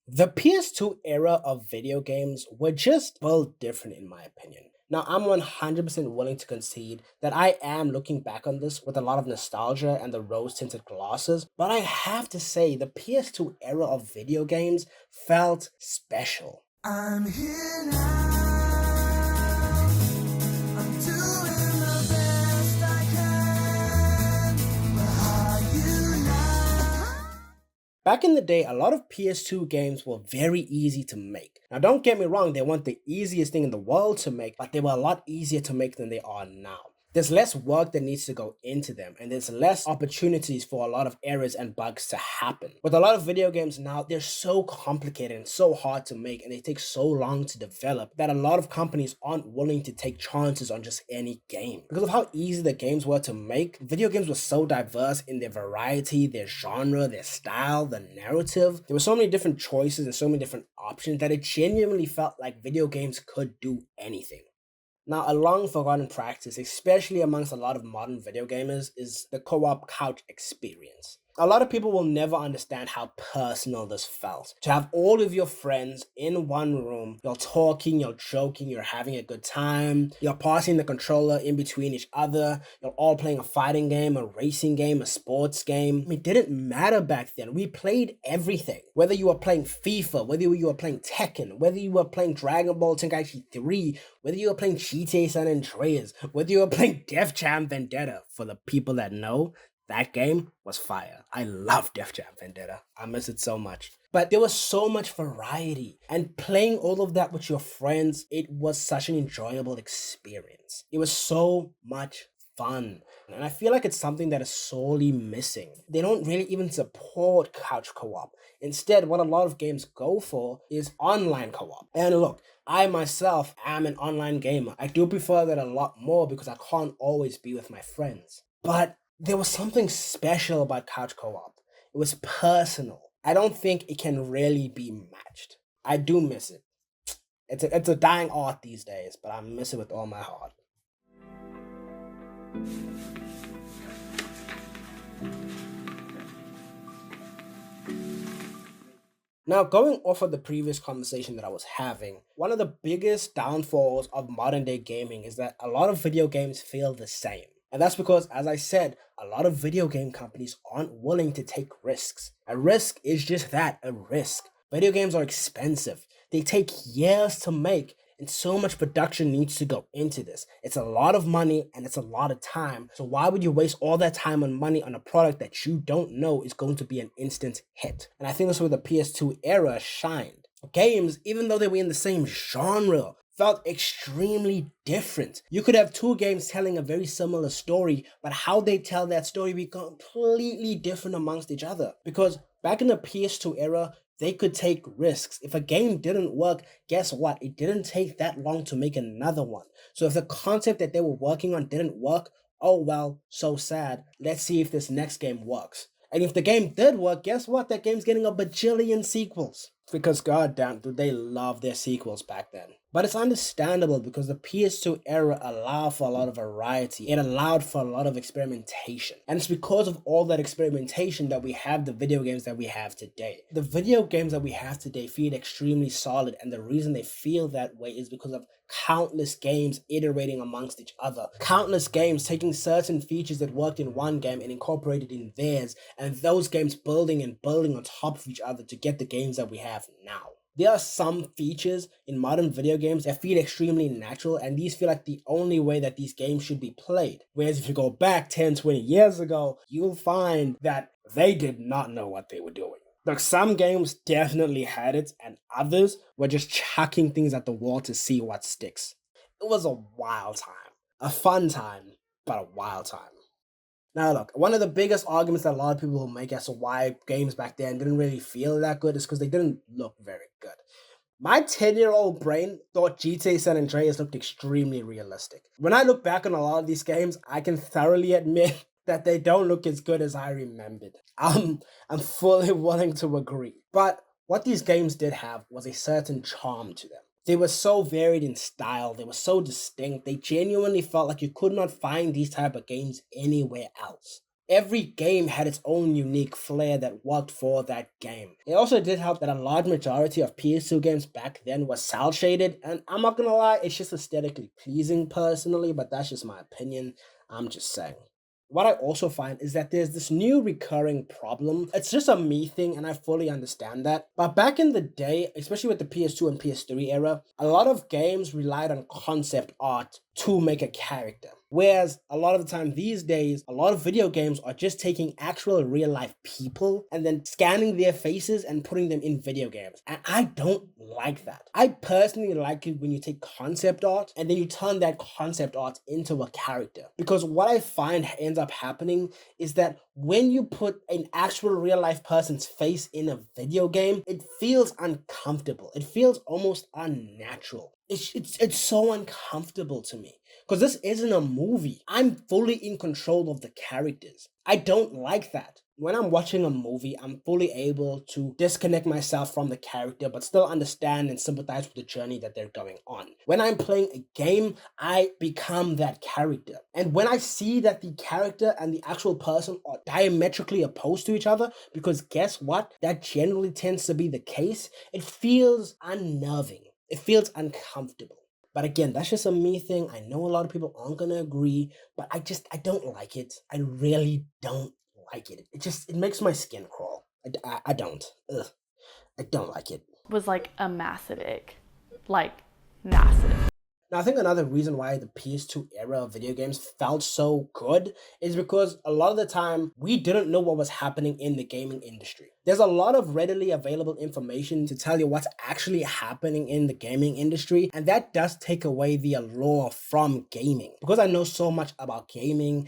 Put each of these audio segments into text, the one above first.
The PS2 era of video games were just built different, in my opinion. Now, I'm 100% willing to concede that I am looking back on this with a lot of nostalgia and the rose tinted glasses, but I have to say the PS2 era of video games felt special. I'm here now. I'm doing the best I can. Where are you now? Back in the day, a lot of PS2 games were very easy to make. Now, don't get me wrong, they weren't the easiest thing in the world to make, but they were a lot easier to make than they are now. There's less work that needs to go into them, and there's less opportunities for a lot of errors and bugs to happen. With a lot of video games now, they're so complicated and so hard to make, and they take so long to develop that a lot of companies aren't willing to take chances on just any game. Because of how easy the games were to make, video games were so diverse in their variety, their genre, their style, the narrative. There were so many different choices and so many different options that it genuinely felt like video games could do anything. Now, a long forgotten practice, especially amongst a lot of modern video gamers, is the co op couch experience. A lot of people will never understand how personal this felt. To have all of your friends in one room, you're talking, you're joking, you're having a good time, you're passing the controller in between each other, you're all playing a fighting game, a racing game, a sports game. I mean, it didn't matter back then. We played everything. Whether you were playing FIFA, whether you were playing Tekken, whether you were playing Dragon Ball Tenkaichi 3, whether you were playing GTA San Andreas, whether you were playing Def Jam Vendetta, for the people that know, that game was fire. I love Def Jam Vendetta. I miss it so much. But there was so much variety, and playing all of that with your friends, it was such an enjoyable experience. It was so much fun. And I feel like it's something that is sorely missing. They don't really even support couch co-op. Instead, what a lot of games go for is online co-op. And look, I myself am an online gamer. I do prefer that a lot more because I can't always be with my friends. But there was something special about couch co-op. It was personal. I don't think it can really be matched. I do miss it. It's a dying art these days, but I miss it with all my heart. Now, going off of the previous conversation that I was having, one of the biggest downfalls of modern day gaming is that a lot of video games feel the same. And that's because, as I said, a lot of video game companies aren't willing to take risks. A risk is just that, a risk. Video games are expensive. They take years to make, and so much production needs to go into this. It's a lot of money and it's a lot of time. So why would you waste all that time and money on a product that you don't know is going to be an instant hit? And I think that's where the PS2 era shined. Games, even though they were in the same genre, felt extremely different. You could have two games telling a very similar story, but how they tell that story be completely different amongst each other. Because back in the PS2 era, they could take risks. If a game didn't work, guess what? It didn't take that long to make another one. So if the concept that they were working on didn't work, oh well, so sad. Let's see if this next game works. And if the game did work, guess what? That game's getting a bajillion sequels. Because goddamn, do they love their sequels back then. But it's understandable because the PS2 era allowed for a lot of variety. It allowed for a lot of experimentation. And it's because of all that experimentation that we have the video games that we have today. The video games that we have today feel extremely solid, and the reason they feel that way is because of countless games iterating amongst each other. Countless games taking certain features that worked in one game and incorporated in theirs, and those games building and building on top of each other to get the games that we have now. There are some features in modern video games that feel extremely natural, and these feel like the only way that these games should be played. Whereas if you go back 10, 20 years ago, you'll find that they did not know what they were doing. Like, some games definitely had it, and others were just chucking things at the wall to see what sticks. It was a wild time. A fun time, but a wild time. Now look, one of the biggest arguments that a lot of people will make as to why games back then didn't really feel that good is because they didn't look very good. My 10-year-old brain thought GTA San Andreas looked extremely realistic. When I look back on a lot of these games, I can thoroughly admit that they don't look as good as I remembered. I'm fully willing to agree. But what these games did have was a certain charm to them. They were so varied in style, they were so distinct, they genuinely felt like you could not find these type of games anywhere else. Every game had its own unique flair that worked for that game. It also did help that a large majority of PS2 games back then was cel shaded, and I'm not gonna lie, it's just aesthetically pleasing personally, but that's just my opinion. I'm just saying. What I also find is that there's this new recurring problem. It's just a me thing, and I fully understand that. But back in the day, especially with the PS2 and PS3 era, a lot of games relied on concept art to make a character. Whereas a lot of the time these days, a lot of video games are just taking actual real life people and then scanning their faces and putting them in video games. And I don't like that. I personally like it when you take concept art and then you turn that concept art into a character. Because what I find ends up happening is that when you put an actual real life person's face in a video game, it feels uncomfortable. It feels almost unnatural. It's so uncomfortable to me because this isn't a movie. I'm fully in control of the characters. I don't like that. When I'm watching a movie, I'm fully able to disconnect myself from the character but still understand and sympathize with the journey that they're going on. When I'm playing a game, I become that character. And when I see that the character and the actual person are diametrically opposed to each other, because guess what? That generally tends to be the case, it feels unnerving. It feels uncomfortable. But again, that's just a me thing. I know a lot of people aren't gonna agree, but I don't like it. I really don't like it. It makes my skin crawl. I don't. Ugh. I don't like it. Was like a massive ick. Like, massive. Now, I think another reason why the PS2 era of video games felt so good is because a lot of the time we didn't know what was happening in the gaming industry. There's a lot of readily available information to tell you what's actually happening in the gaming industry, and that does take away the allure from gaming. Because I know so much about gaming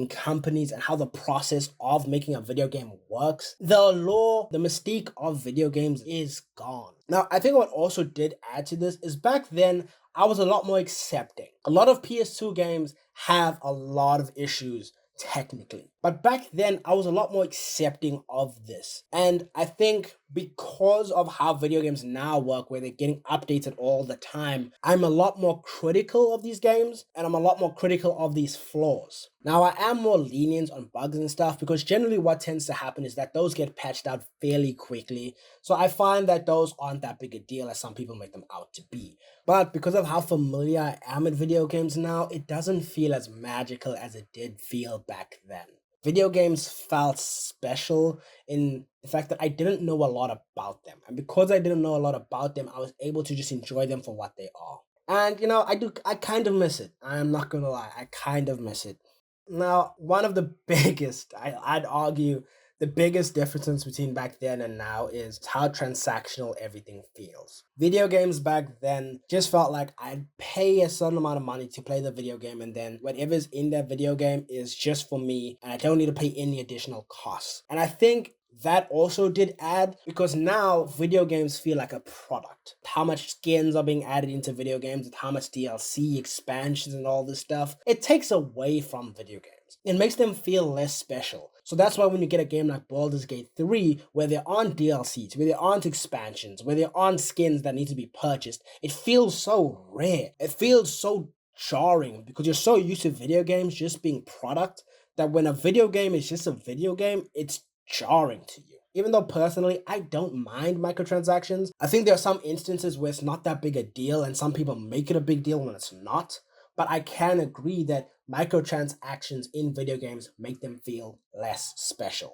companies, and how the process of making a video game works, the allure, the mystique of video games is gone. Now, I think what also did add to this is back then, I was a lot more accepting. A lot of PS2 games have a lot of issues technically. But back then, I was a lot more accepting of this. And I think because of how video games now work, where they're getting updated all the time, I'm a lot more critical of these games, and I'm a lot more critical of these flaws. Now, I am more lenient on bugs and stuff, because generally what tends to happen is that those get patched out fairly quickly. So I find that those aren't that big a deal as some people make them out to be. But because of how familiar I am with video games now, it doesn't feel as magical as it did feel back then. Video games felt special in the fact that I didn't know a lot about them. And because I didn't know a lot about them, I was able to just enjoy them for what they are. And I kind of miss it. I'm not gonna lie, I kind of miss it. Now, one of the biggest, I'd argue, the biggest difference between back then and now is how transactional everything feels. Video games back then just felt like I'd pay a certain amount of money to play the video game, and then whatever's in that video game is just for me, and I don't need to pay any additional costs. And I think that also did add, because now video games feel like a product. How much skins are being added into video games, and how much DLC, expansions, and all this stuff, it takes away from video games. It makes them feel less special. So that's why when you get a game like Baldur's Gate 3, where there aren't DLCs, where there aren't expansions, where there aren't skins that need to be purchased, it feels so rare. It feels so jarring, because you're so used to video games just being product, that when a video game is just a video game, it's jarring to you. Even though personally, I don't mind microtransactions, I think there are some instances where it's not that big a deal, and some people make it a big deal when it's not. But I can agree that microtransactions in video games make them feel less special.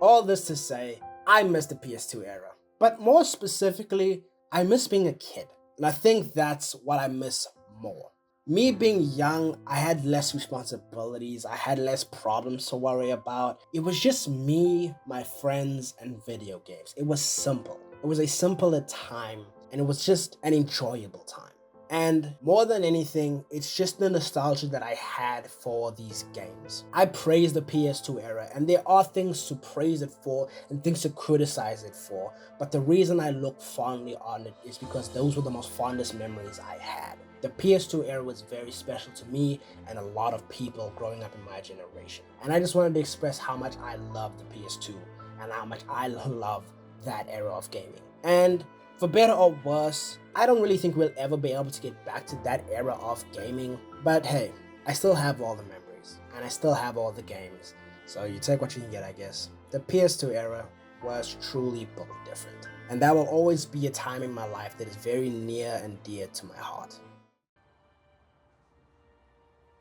All this to say, I miss the PS2 era. But more specifically, I miss being a kid. And I think that's what I miss more. Me being young, I had less responsibilities, I had less problems to worry about. It was just me, my friends, and video games. It was simple. It was a simpler time, and it was just an enjoyable time. And more than anything, it's just the nostalgia that I had for these games. I praise the PS2 era, and there are things to praise it for and things to criticize it for, but the reason I look fondly on it is because those were the most fondest memories I had. The PS2 era was very special to me and a lot of people growing up in my generation. And I just wanted to express how much I love the PS2 and how much I love that era of gaming. And for better or worse, I don't really think we'll ever be able to get back to that era of gaming. But hey, I still have all the memories, and I still have all the games, So you take what you can get, I guess. The PS2 era was truly built different. And that will always be a time in my life that is very near and dear to my heart.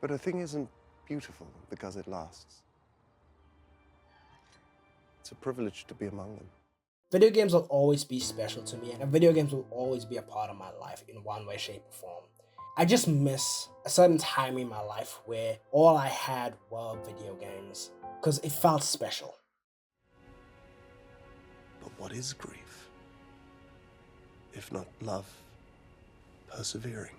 But a thing isn't beautiful because it lasts. It's a privilege to be among them. Video games will always be special to me, and video games will always be a part of my life in one way, shape, or form. I just miss a certain time in my life where all I had were video games, because it felt special. But what is grief? If not love, persevering.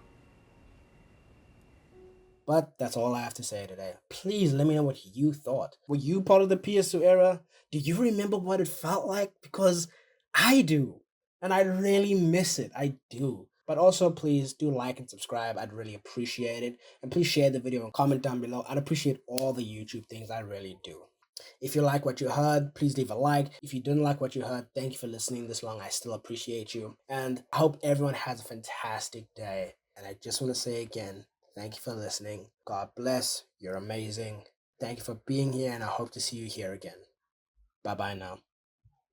But that's all I have to say today. Please let me know what you thought. Were you part of the PS2 era? Do you remember what it felt like? Because I do. And I really miss it. I do. But also, please do like and subscribe. I'd really appreciate it. And please share the video and comment down below. I'd appreciate all the YouTube things. I really do. If you like what you heard, please leave a like. If you didn't like what you heard, thank you for listening this long. I still appreciate you. And I hope everyone has a fantastic day. And I just want to say again, thank you for listening. God bless. You're amazing. Thank you for being here, and I hope to see you here again. Bye bye now.